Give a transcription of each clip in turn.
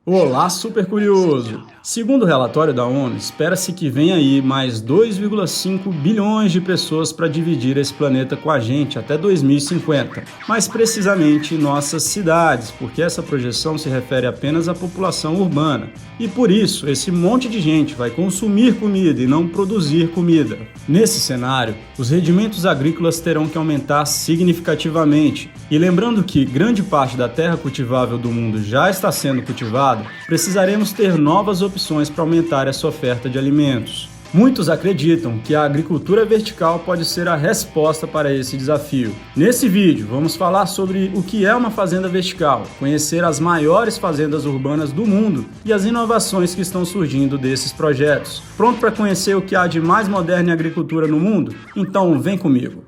Olá, super curioso! Segundo o relatório da ONU, espera-se que venha aí mais 2,5 bilhões de pessoas para dividir esse planeta com a gente até 2050. Mais precisamente nossas cidades, porque essa projeção se refere apenas à população urbana. E por isso, esse monte de gente vai consumir comida e não produzir comida. Nesse cenário, os rendimentos agrícolas terão que aumentar significativamente. E lembrando que grande parte da terra cultivável do mundo já está sendo cultivada, precisaremos ter novas opções para aumentar essa oferta de alimentos. Muitos acreditam que a agricultura vertical pode ser a resposta para esse desafio. Nesse vídeo, vamos falar sobre o que é uma fazenda vertical, conhecer as maiores fazendas urbanas do mundo e as inovações que estão surgindo desses projetos. Pronto para conhecer o que há de mais moderno em agricultura no mundo? Então vem comigo!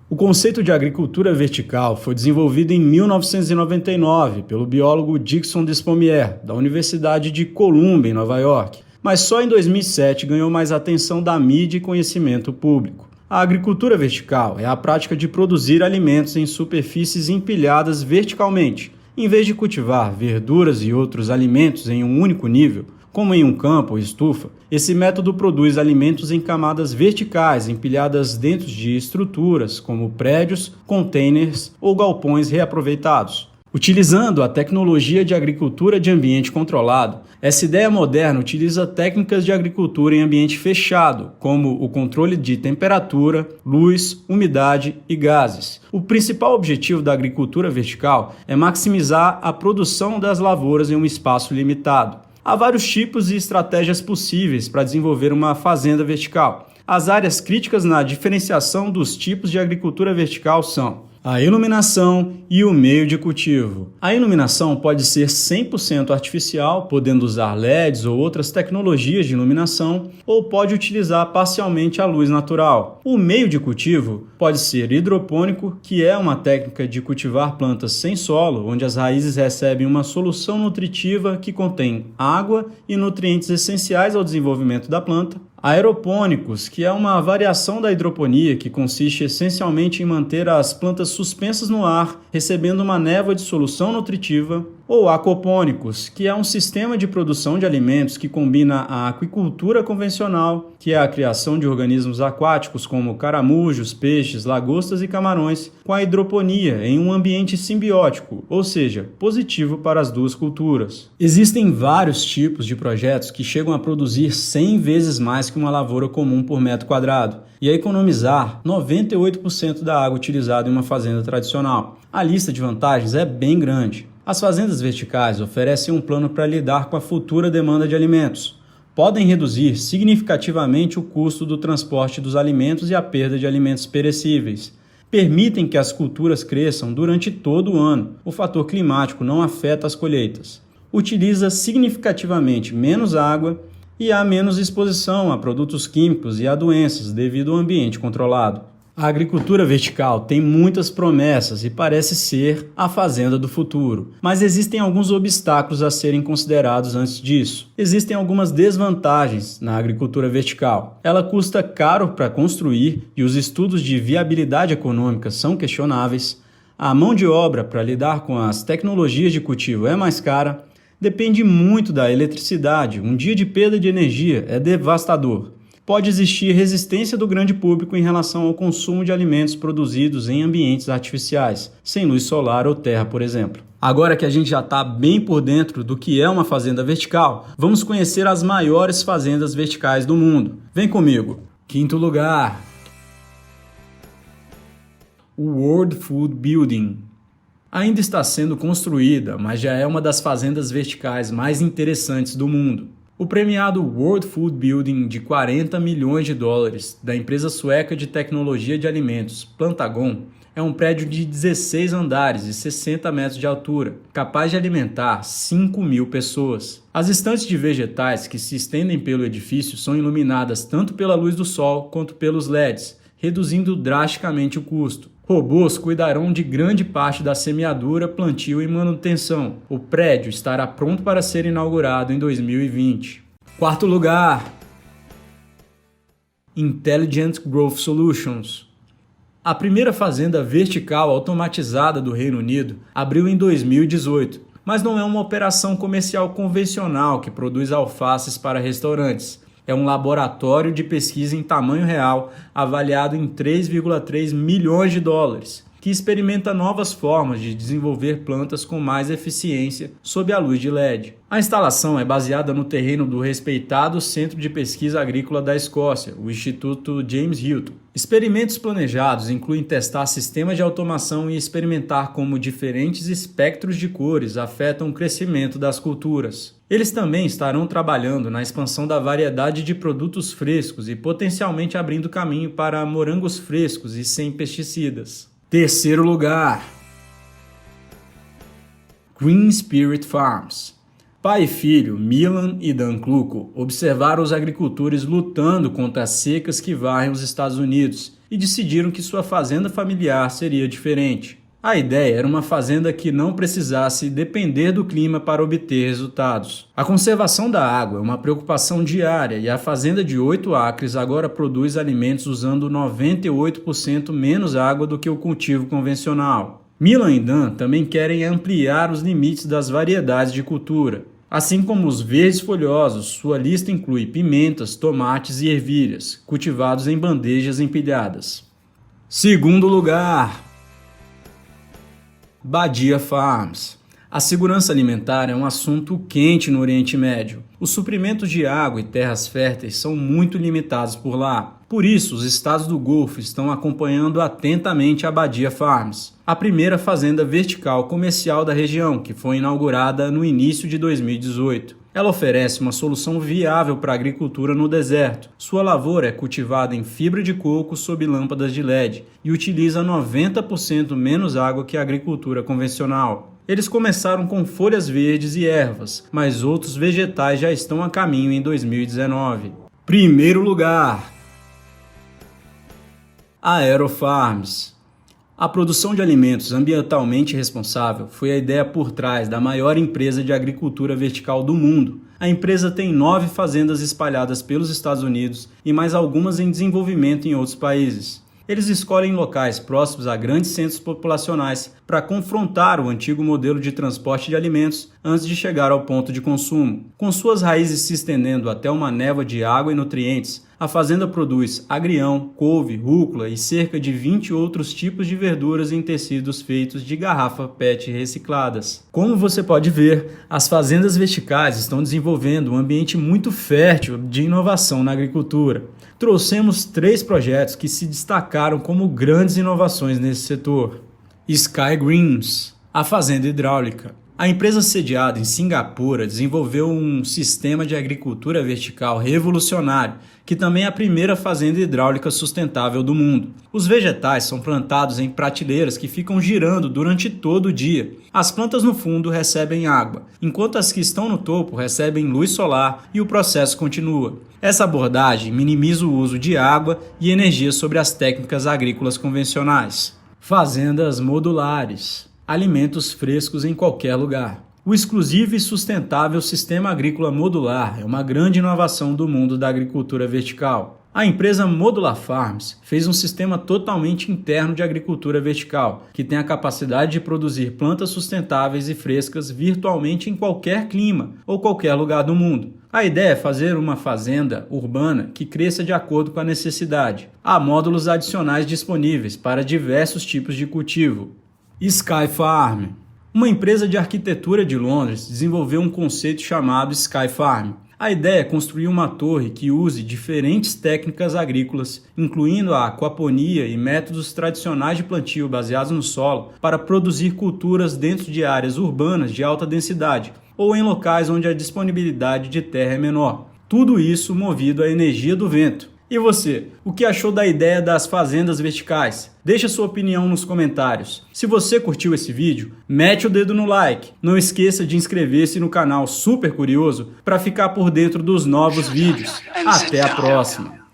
O conceito de agricultura vertical foi desenvolvido em 1999 pelo biólogo Dixon Despomier, da Universidade de Columbia, em Nova York, mas só em 2007 ganhou mais atenção da mídia e conhecimento público. A agricultura vertical é a prática de produzir alimentos em superfícies empilhadas verticalmente. Em vez de cultivar verduras e outros alimentos em um único nível, como em um campo ou estufa, esse método produz alimentos em camadas verticais, empilhadas dentro de estruturas, como prédios, containers ou galpões reaproveitados. Utilizando a tecnologia de agricultura de ambiente controlado, essa ideia moderna utiliza técnicas de agricultura em ambiente fechado, como o controle de temperatura, luz, umidade e gases. O principal objetivo da agricultura vertical é maximizar a produção das lavouras em um espaço limitado. Há vários tipos e estratégias possíveis para desenvolver uma fazenda vertical. As áreas críticas na diferenciação dos tipos de agricultura vertical são a iluminação e o meio de cultivo. A iluminação pode ser 100% artificial, podendo usar LEDs ou outras tecnologias de iluminação, ou pode utilizar parcialmente a luz natural. O meio de cultivo pode ser hidropônico, que é uma técnica de cultivar plantas sem solo, onde as raízes recebem uma solução nutritiva que contém água e nutrientes essenciais ao desenvolvimento da planta. Aeropônicos, que é uma variação da hidroponia que consiste essencialmente em manter as plantas suspensas no ar, recebendo uma névoa de solução nutritiva, ou aquapônicos, que é um sistema de produção de alimentos que combina a aquicultura convencional, que é a criação de organismos aquáticos como caramujos, peixes, lagostas e camarões, com a hidroponia em um ambiente simbiótico, ou seja, positivo para as duas culturas. Existem vários tipos de projetos que chegam a produzir 100 vezes mais que uma lavoura comum por metro quadrado e a economizar 98% da água utilizada em uma fazenda tradicional. A lista de vantagens é bem grande. As fazendas verticais oferecem um plano para lidar com a futura demanda de alimentos. Podem reduzir significativamente o custo do transporte dos alimentos e a perda de alimentos perecíveis. Permitem que as culturas cresçam durante todo o ano. O fator climático não afeta as colheitas. Utiliza significativamente menos água e há menos exposição a produtos químicos e a doenças devido ao ambiente controlado. A agricultura vertical tem muitas promessas e parece ser a fazenda do futuro, mas existem alguns obstáculos a serem considerados antes disso. Existem algumas desvantagens na agricultura vertical. Ela custa caro para construir e os estudos de viabilidade econômica são questionáveis. A mão de obra para lidar com as tecnologias de cultivo é mais cara. Depende muito da eletricidade. Um dia de perda de energia é devastador. Pode existir resistência do grande público em relação ao consumo de alimentos produzidos em ambientes artificiais, sem luz solar ou terra, por exemplo. Agora que a gente já está bem por dentro do que é uma fazenda vertical, vamos conhecer as maiores fazendas verticais do mundo. Vem comigo! Quinto lugar. O World Food Building. Ainda está sendo construída, mas já é uma das fazendas verticais mais interessantes do mundo. O premiado World Food Building de 40 milhões de dólares da empresa sueca de tecnologia de alimentos Plantagon É um prédio de 16 andares e 60 metros de altura, capaz de alimentar 5.000 pessoas. As estantes de vegetais que se estendem pelo edifício são iluminadas tanto pela luz do sol quanto pelos LEDs, reduzindo drasticamente o custo. Robôs cuidarão de grande parte da semeadura, plantio e manutenção. O prédio estará pronto para ser inaugurado em 2020. Quarto lugar, Intelligent Growth Solutions. A primeira fazenda vertical automatizada do Reino Unido abriu em 2018, mas não é uma operação comercial convencional que produz alfaces para restaurantes. É um laboratório de pesquisa em tamanho real, avaliado em 3,3 milhões de dólares, que experimenta novas formas de desenvolver plantas com mais eficiência sob a luz de LED. A instalação é baseada no terreno do respeitado Centro de Pesquisa Agrícola da Escócia, o Instituto James Hilton. Experimentos planejados incluem testar sistemas de automação e experimentar como diferentes espectros de cores afetam o crescimento das culturas. Eles também estarão trabalhando na expansão da variedade de produtos frescos e potencialmente abrindo caminho para morangos frescos e sem pesticidas. Terceiro lugar, Green Spirit Farms. Pai e filho, Milan e Dan Kluko, observaram os agricultores lutando contra as secas que varrem os Estados Unidos e decidiram que sua fazenda familiar seria diferente. A ideia era uma fazenda que não precisasse depender do clima para obter resultados. A conservação da água é uma preocupação diária e a fazenda de 8 acres agora produz alimentos usando 98% menos água do que o cultivo convencional. Milan e Dan também querem ampliar os limites das variedades de cultura. Assim como os verdes folhosos, sua lista inclui pimentas, tomates e ervilhas, cultivados em bandejas empilhadas. Segundo lugar, Badia Farms. A segurança alimentar é um assunto quente no Oriente Médio. Os suprimentos de água e terras férteis são muito limitados por lá. Por isso, os estados do Golfo estão acompanhando atentamente a Badia Farms, a primeira fazenda vertical comercial da região, que foi inaugurada no início de 2018. Ela oferece uma solução viável para a agricultura no deserto. Sua lavoura é cultivada em fibra de coco sob lâmpadas de LED e utiliza 90% menos água que a agricultura convencional. Eles começaram com folhas verdes e ervas, mas outros vegetais já estão a caminho em 2019. Primeiro lugar, Aerofarms. A produção de alimentos ambientalmente responsável foi a ideia por trás da maior empresa de agricultura vertical do mundo. A empresa tem 9 fazendas espalhadas pelos Estados Unidos e mais algumas em desenvolvimento em outros países. Eles escolhem locais próximos a grandes centros populacionais para confrontar o antigo modelo de transporte de alimentos antes de chegar ao ponto de consumo. Com suas raízes se estendendo até uma névoa de água e nutrientes, a fazenda produz agrião, couve, rúcula e cerca de 20 outros tipos de verduras em tecidos feitos de garrafa PET recicladas. Como você pode ver, as fazendas verticais estão desenvolvendo um ambiente muito fértil de inovação na agricultura. Trouxemos 3 projetos que se destacaram como grandes inovações nesse setor. Sky Greens, a fazenda hidráulica. A empresa sediada em Singapura desenvolveu um sistema de agricultura vertical revolucionário, que também é a primeira fazenda hidráulica sustentável do mundo. Os vegetais são plantados em prateleiras que ficam girando durante todo o dia. As plantas no fundo recebem água, enquanto as que estão no topo recebem luz solar e o processo continua. Essa abordagem minimiza o uso de água e energia sobre as técnicas agrícolas convencionais. Fazendas modulares. Alimentos frescos em qualquer lugar. O exclusivo e sustentável sistema agrícola modular é uma grande inovação do mundo da agricultura vertical. A empresa Modular Farms fez um sistema totalmente interno de agricultura vertical, que tem a capacidade de produzir plantas sustentáveis e frescas virtualmente em qualquer clima ou qualquer lugar do mundo. A ideia é fazer uma fazenda urbana que cresça de acordo com a necessidade. Há módulos adicionais disponíveis para diversos tipos de cultivo. Sky Farm. Uma empresa de arquitetura de Londres desenvolveu um conceito chamado Sky Farm. A ideia é construir uma torre que use diferentes técnicas agrícolas, incluindo a aquaponia e métodos tradicionais de plantio baseados no solo, para produzir culturas dentro de áreas urbanas de alta densidade ou em locais onde a disponibilidade de terra é menor. Tudo isso movido à energia do vento. E você, o que achou da ideia das fazendas verticais? Deixa sua opinião nos comentários. Se você curtiu esse vídeo, mete o dedo no like. Não esqueça de inscrever-se no canal Super Curioso para ficar por dentro dos novos vídeos. Até a próxima!